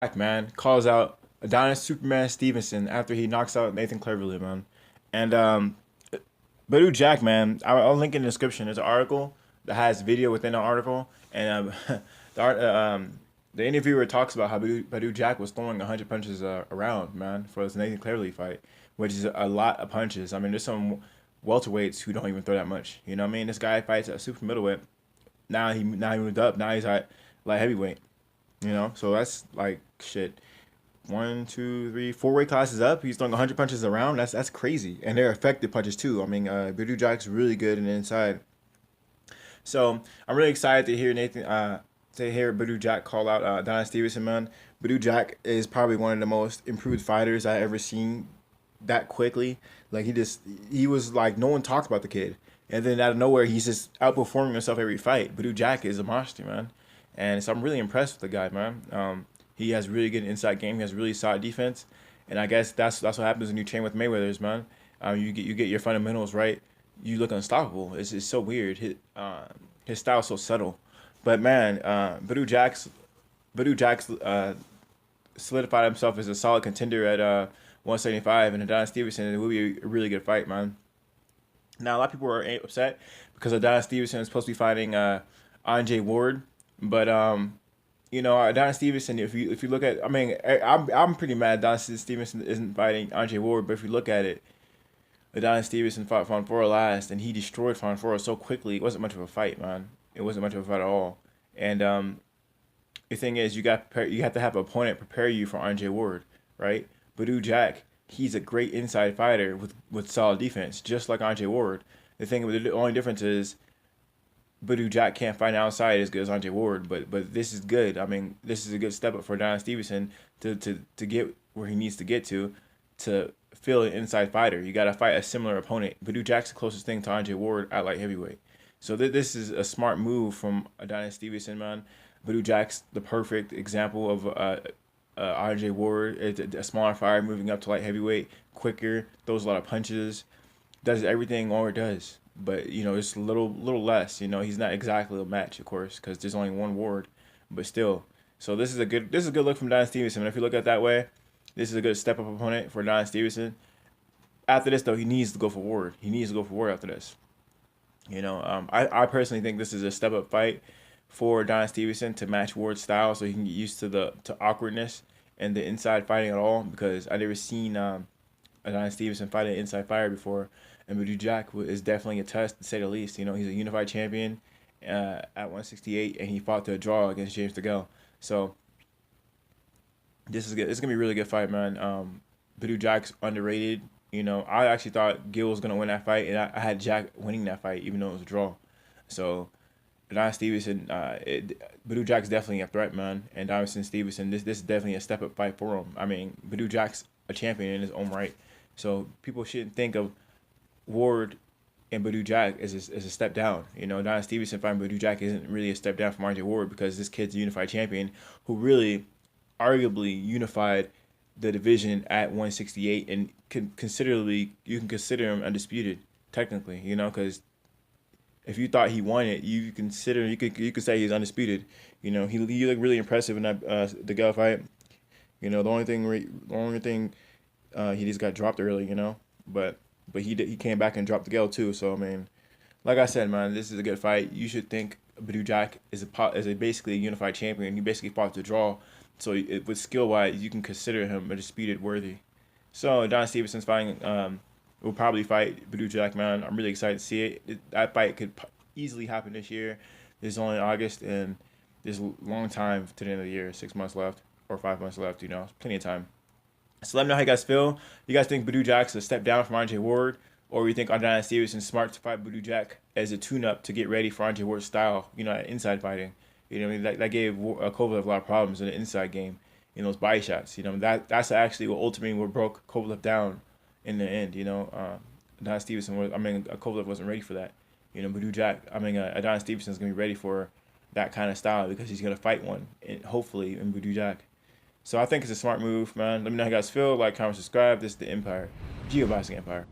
Jack, man, calls out Adonis Superman Stevenson after he knocks out Nathan Cleverly, man. And Badou Jack, man, I'll link in the description. There's an article that has video within the article, and the art, the interviewer talks about how Badou Jack was throwing 100 punches around, man, for this Nathan Cleverly fight, which is a lot of punches. I mean, there's some welterweights who don't even throw that much. You know what I mean? This guy fights at super middleweight. Now he moved up. Now he's at light heavyweight. So that's like shit. One, two, three, four weight classes up. He's throwing 100 punches around. That's crazy, and they're effective punches too. I mean, Badou Jack's really good in the inside. So I'm really excited to hear Badou Jack call out Don Stevenson, man. Badou Jack is probably one of the most improved fighters I ever seen that quickly. Like he was like no one talked about the kid, and then out of nowhere he's just outperforming himself every fight. Badou Jack is a monster, man, and so I'm really impressed with the guy, man. He has really good inside game. He has really solid defense, and I guess that's what happens when you train with Mayweather's, man. You get your fundamentals right, you look unstoppable. It's so weird. His style is so subtle, but man, Badou Jack's solidified himself as a solid contender at 175, and Adonis Stevenson, it will be a really good fight, man. Now a lot of people are upset because Adonis Stevenson is supposed to be fighting Andre Ward, but Adonis Stevenson. If you look at, I mean, I'm pretty mad Adonis Stevenson isn't fighting Andre Ward, but if you look at it, Adonis Stevenson fought Fonfora last, and he destroyed Fonfora so quickly. It wasn't much of a fight, man. It wasn't much of a fight at all. And the thing is, you have to have an opponent prepare you for Andre Ward, right? Badou Jack, he's a great inside fighter with solid defense, just like Andre Ward. The only difference is Badou Jack can't fight outside as good as Andre Ward, but this is good. I mean, this is a good step up for Don Stevenson to get where he needs to get to feel an inside fighter. You got to fight a similar opponent. Badou Jack's the closest thing to Andre Ward at light heavyweight. So this is a smart move from Adonis Stevenson, man. Badou Jack's the perfect example of Andre Ward. It's a smaller fighter moving up to light heavyweight, quicker, throws a lot of punches, does everything Ward does. But it's a little less. He's not exactly a match, of course, because there's only one Ward, but still. So this is a good look from Don Stevenson. And if you look at it that way, this is a good step up opponent for Don Stevenson. After this, though, he needs to go for Ward. He needs to go for Ward after this. I personally think this is a step up fight for Don Stevenson to match Ward's style, so he can get used to awkwardness and the inside fighting at all. Because I never seen Don Stevenson fight an inside fighter before. And Badou Jack is definitely a test, to say the least. He's a unified champion at 168, and he fought to a draw against James DeGale. So this is good. It's gonna be a really good fight, man. Badou Jack's underrated. I actually thought Gil was gonna win that fight, and I had Jack winning that fight, even though it was a draw. So Don Stevenson, Badou Jack's definitely a threat, man. And Donaldson Stevenson, this is definitely a step up fight for him. I mean, Badou Jack's a champion in his own right, so people shouldn't think of Ward and Badou Jack is a step down. Don Stevenson fighting Badou Jack isn't really a step down from Andre Ward, because this kid's a unified champion who really, arguably, unified the division at 168, and you can consider him undisputed technically. Because if you thought he won it, you could say he's undisputed. He looked really impressive in that the Gal fight. The only thing he just got dropped early. But he came back and dropped the Gale too. So I mean, like I said, man, this is a good fight. You should think Badou Jack is basically a unified champion. He basically fought to draw. So with skill wise, you can consider him a disputed worthy. So Don Stevenson's fighting will probably fight Badou Jack, man. I'm really excited to see it. That fight could easily happen this year. It's only August, and there's a long time to the end of the year. 6 months left or 5 months left. Plenty of time. So let me know how you guys feel. You guys think Badou Jack's a step down from Andre Ward, or you think Adonis Stevenson smart to fight Badou Jack as a tune-up to get ready for Andre Ward's style? Inside fighting. That gave Kovalev a lot of problems in the inside game. Those body shots. That's actually what ultimately broke Kovalev down in the end. Adonis Stevenson Kovalev wasn't ready for that. Adonis Stevenson is gonna be ready for that kind of style, because he's gonna fight one, and hopefully in Badou Jack. So I think it's a smart move, man. Let me know how you guys feel. Like, comment, subscribe. This is the Empire. Geoboxing Empire.